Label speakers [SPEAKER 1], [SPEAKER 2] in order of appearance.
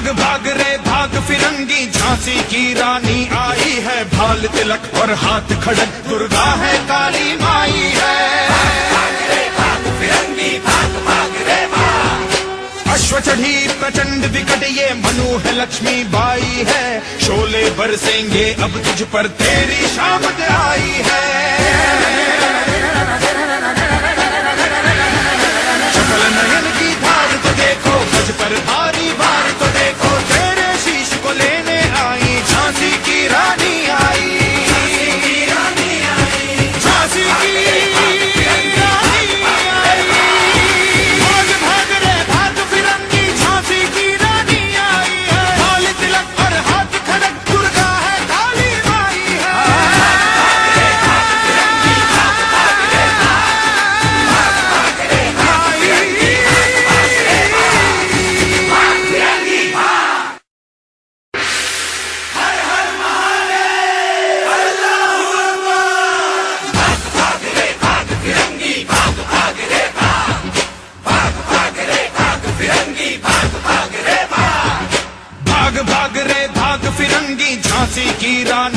[SPEAKER 1] भाग भाग रे भाग फिरंगी झांसी की रानी आई है, भाल तिलक और हाथ खड़क दुर्गा है काली माई है। भाग रे भाग फिरंगी भाग भाग रे भाग। अश्व चढ़ी प्रचंड विकट ये मनु है लक्ष्मी बाई है, शोले बरसेंगे अब तुझ पर तेरी शामत आई है। शकल नयन की धार तो देखो, मुझ पर भारी भार तो देखो, तेरे शीश को लेने आई झांसी की रानी आई। झांसी की रानी आई। भाग भाग रे भाग फिरंगी झांसी की रानी आई है, भाल तिलक और हाथ खड़क दुर्गा है काली माई है। भाग भाग रे भाग फिरंगी झांसी की रानी